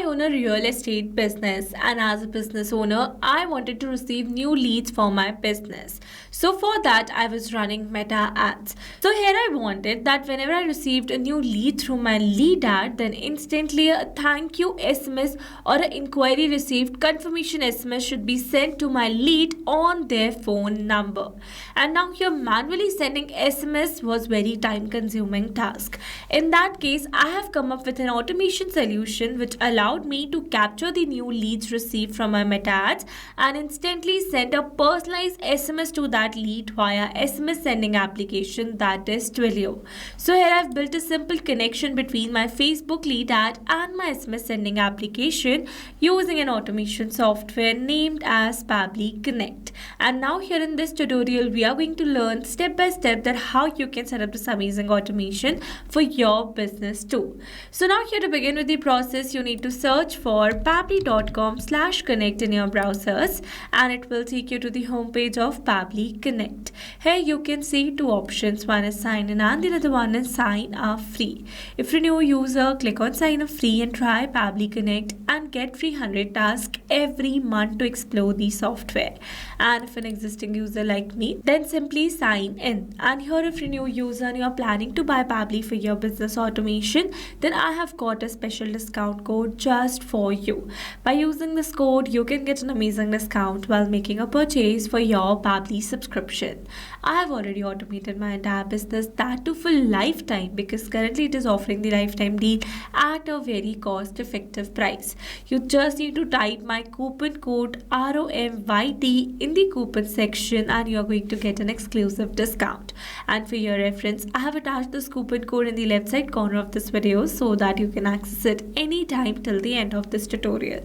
I own a real estate business, and as a business owner, I wanted to receive new leads for my business. So, for that, I was running meta ads. So, here I wanted that whenever I received a new lead through my lead ad, then instantly a thank you SMS or an inquiry received confirmation SMS should be sent to my lead on their phone number. And now, here manually sending SMS was very time consuming task. In that case, I have come up with an automation solution which allowed me to capture the new leads received from my meta ads and instantly send a personalized SMS to that lead via SMS sending application, that is Twilio. So here I've built a simple connection between my Facebook lead ad and my SMS sending application using an automation software named as Pabbly Connect. And now here in this tutorial we are going to learn step by step that how you can set up this amazing automation for your business too. So now here to begin with the process, you need to search for pabbly.com/connect in your browsers and it will take you to the homepage of Pabbly Connect. Here you can see two options. One is sign in and the other one is sign up free. If you're a new user, click on sign up free and try Pabbly Connect and get free 100 tasks every month to explore the software. And if an existing user like me, then simply sign in. And here if you're a new user and you're planning to buy Pabbly for your business automation, then I have got a special discount code just for you. By using this code, you can get an amazing discount while making a purchase for your Pabbly subscription. I have already automated my entire business, that too for lifetime, because currently it is offering the lifetime deal at a very cost effective price. You just need to type my coupon code ROMYT in the coupon section and you are going to get an exclusive discount. And for your reference, I have attached this coupon code in the left side corner of this video so that you can access it anytime till the end of this tutorial.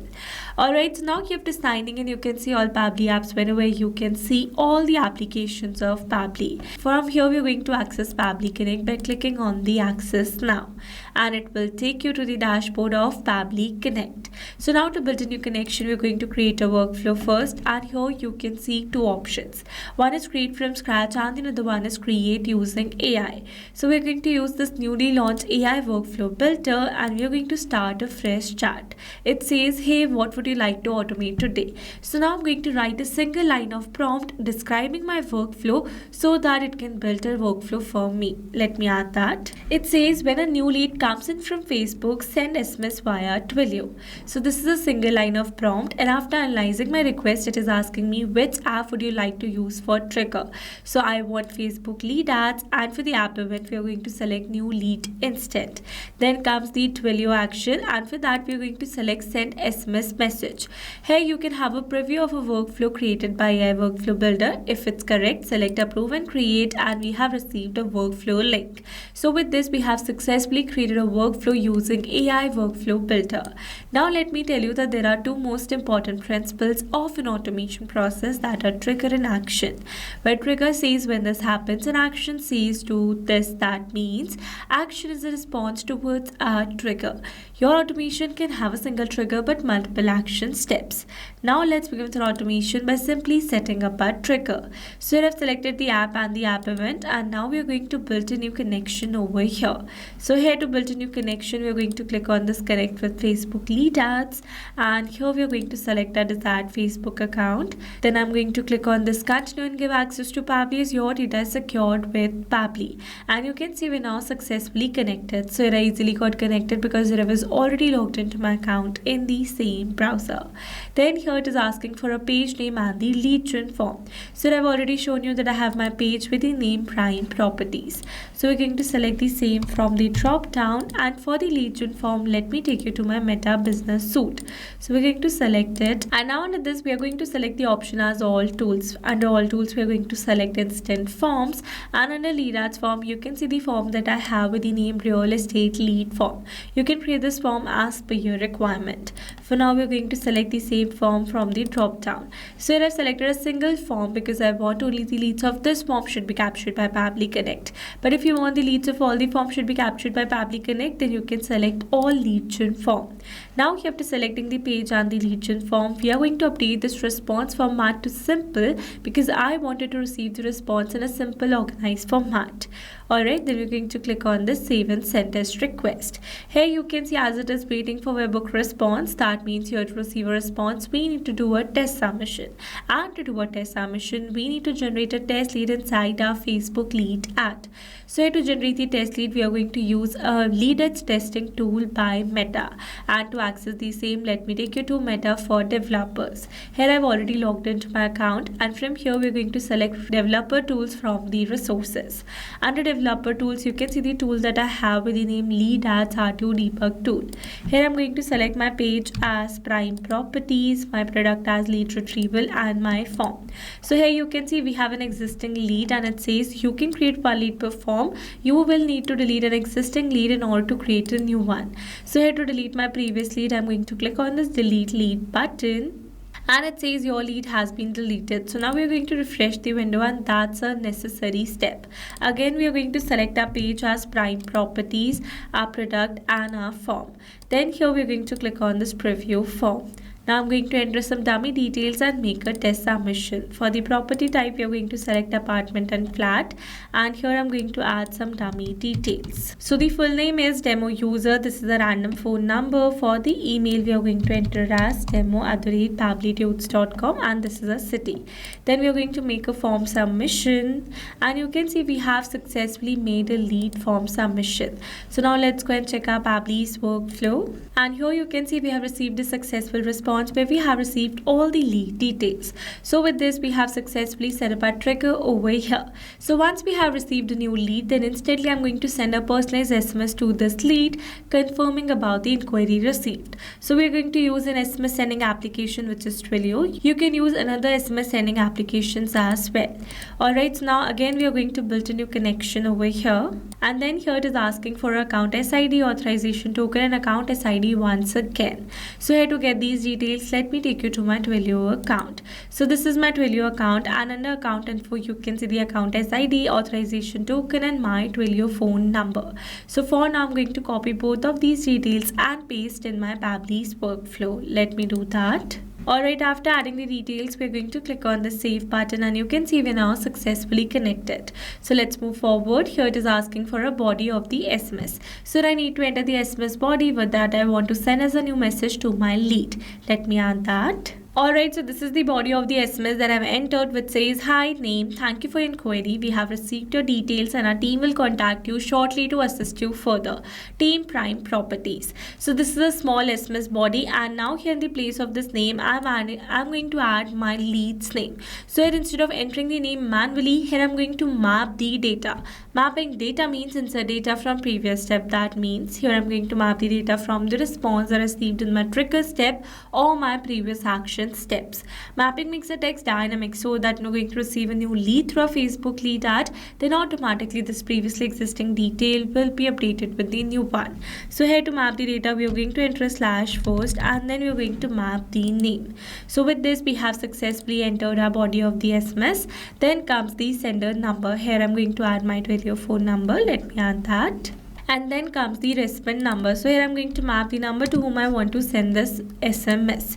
Alright, so now you have to signing in. You can see all Pabbly apps whenever you can see all the applications of Pabbly. From here, we are going to access Pabbly Connect by clicking on the access now. And it will take you to the dashboard of Pabbly Connect. So now to build a new connection, we're going to create a workflow first. And here you can see two options. One is create from scratch and the other one is create using AI. So we're going to use this newly launched AI workflow builder and we're going to start a fresh chat. It says, hey, what would you like to automate today? So now I'm going to write a single line of prompt describing my workflow so that it can build a workflow for me. Let me add that. It says when a new lead comes in from Facebook, send SMS via Twilio. So this is a single line of prompt and after analyzing my request, it is asking me which app would you like to use for trigger. So I want Facebook lead ads and for the app event, we are going to select new lead instant. Then comes the Twilio action and for that, we are going to select send SMS message. Here you can have a preview of a workflow created by AI workflow builder. If it's correct, select approve and create and we have received a workflow link. So with this, we have successfully created a workflow using AI workflow builder. Now let me tell you that there are two most important principles of an automation process, that are trigger and action. Where trigger says when this happens and action says do this, that means action is a response towards a trigger. Your automation can have a single trigger but multiple action steps. Now let's begin with an automation by simply setting up a trigger. So here I've selected the app and the app event and now we are going to build a new connection over here. So here to build a new connection, we are going to click on this connect with Facebook lead ads and here we are going to select our desired Facebook account. Then I'm going to click on this continue and give access to Pabbly as your data is secured with Pabbly. And you can see we're now successfully connected. So here I easily got connected because I was already logged into my account in the same browser. Then here it is asking for a page name and the lead gen form. So I've already shown you that I have my page with the name Prime Properties. So we're going to select the same from the drop down and for the lead gen form, let me take you to my Meta Business Suite. So we're going to select it and now under this we are going to select the option as all tools. Under all tools we are going to select instant forms and under lead ads form you can see the form that I have with the name real estate lead form. You can create this form as per your requirement. For now we are going to select the same form from the drop down. So here I've selected a single form because I want only the leads of this form should be captured by Pabbly Connect. But if you want the leads of all the forms should be captured by Pabbly Connect, then you can select all lead gen form. Now here after selecting the page and the region form, we are going to update this response format to simple because I wanted to receive the response in a simple organized format. Alright, then we're going to click on the save and send test request. Here you can see as it is waiting for webhook response, that means here to receive a response we need to do a test submission, and to do a test submission we need to generate a test lead inside our Facebook lead ad. So here to generate the test lead we are going to use a lead ads testing tool by Meta, and to access the same let me take you to Meta for developers. Here I've already logged into my account, and from here we're going to select developer tools from the resources. Under developer tools you can see the tool that I have with the name lead ads R2 debug tool. Here I'm going to select my page as prime properties, my product as lead retrieval, and my form. So here you can see we have an existing lead and it says you can create one lead per form. You will need to delete an existing lead in order to create a new one. So here to delete my previous lead I'm going to click on this delete lead button, and it says your lead has been deleted. So now we are going to refresh the window, and that's a necessary step. Again we are going to select our page as prime properties, our product, and our form. Then here we are going to click on this preview form. Now I'm going to enter some dummy details and make a test submission. For the property type, we are going to select apartment and flat, and here I'm going to add some dummy details. So the full name is demo user. This is a random phone number. For the email, we are going to enter as demo@pabblytunes.com, and this is a city. Then we are going to make a form submission, and you can see we have successfully made a lead form submission. So now let's go and check our Pabbly's workflow, and here you can see we have received a successful response where we have received all the lead details. So with this we have successfully set up our trigger over here. So once we have received a new lead, then instantly I'm going to send a personalized SMS to this lead confirming about the inquiry received. So we're going to use an SMS sending application which is Twilio. You can use another SMS sending applications as well. Alright, so now again we are going to build a new connection over here, and then here it is asking for account SID, authorization token, and account SID once again. So here to get these details let me take you to my Twilio account. So this is my Twilio account, and under account info you can see the account SID, authorization token, and my Twilio phone number. So for now I'm going to copy both of these details and paste in my Pabbly's workflow. Let me do that. Alright, after adding the details, we're going to click on the save button, and you can see we're now successfully connected. So let's move forward. Here it is asking for a body of the SMS. So I need to enter the SMS body. With that I want to send as a new message to my lead. Let me add that. Alright, so this is the body of the SMS that I've entered, which says, hi name, thank you for your inquiry. We have received your details and our team will contact you shortly to assist you further. Team Prime Properties. So this is a small SMS body, and now here in the place of this name I'm going to add my lead's name. So here instead of entering the name manually, here I'm going to map the data. Mapping data means insert data from previous step. That means here I'm going to map the data from the response I received in my trigger step or my previous action steps. Mapping makes the text dynamic so that you're going to receive a new lead through a Facebook lead ad, then automatically this previously existing detail will be updated with the new one. So here to map the data we are going to enter a slash first, and then we are going to map the name. So with this we have successfully entered our body of the SMS. Then comes the sender number. Here I'm going to add my Twilio phone number. Let me add that. And then comes the recipient number. So here I'm going to map the number to whom I want to send this SMS.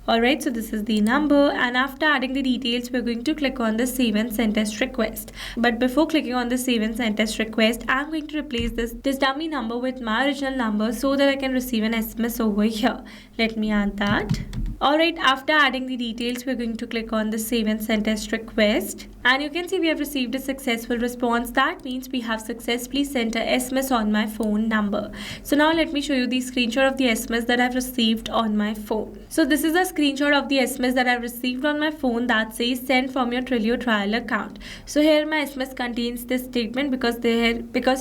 Alright, so this is the number, and after adding the details we're going to click on the save and send test request. But before clicking on the save and send test request, I'm going to replace this dummy number with my original number so that I can receive an SMS over here. Let me add that. Alright, after adding the details we're going to click on the save and send test request, and you can see we have received a successful response. That means we have successfully sent a SMS on my phone number. So now let me show you the screenshot of the SMS that I've received on my phone. So this is a screenshot of the SMS that I've received on my phone that says send from your Twilio trial account. So here my SMS contains this statement because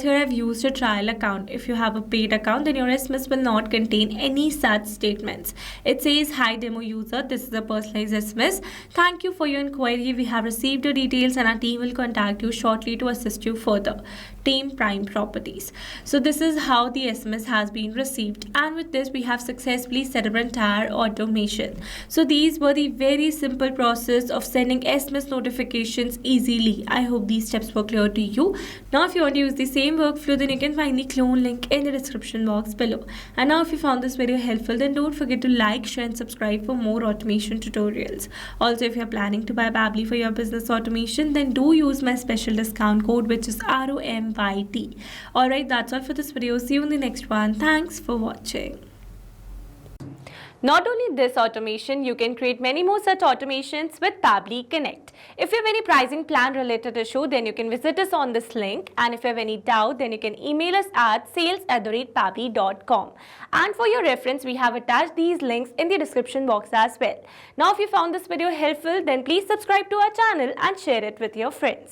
here I've used a trial account. If you have a paid account, then your SMS will not contain any such statements. It says hi demo user, this is a personalized SMS. Thank you for your inquiry. We have received your details and our team will contact you shortly to assist you further. obtain prime properties. So this is how the SMS has been received, and with this we have successfully set up entire automation. So these were the very simple process of sending SMS notifications easily. I hope these steps were clear to you. Now if you want to use the same workflow, then you can find the clone link in the description box below. And now if you found this video helpful, then don't forget to like, share and subscribe for more automation tutorials. Also, if you're planning to buy Pabbly for your business automation, then do use my special discount code, which is ROMYT. Alright, that's all for this video. See you in the next one. Thanks for watching. Not only this automation, you can create many more such automations with Pabbly Connect. If you have any pricing plan related issue, then you can visit us on this link. And if you have any doubt, then you can email us at sales@pabbly.com. And for your reference, we have attached these links in the description box as well. Now, if you found this video helpful, then please subscribe to our channel and share it with your friends.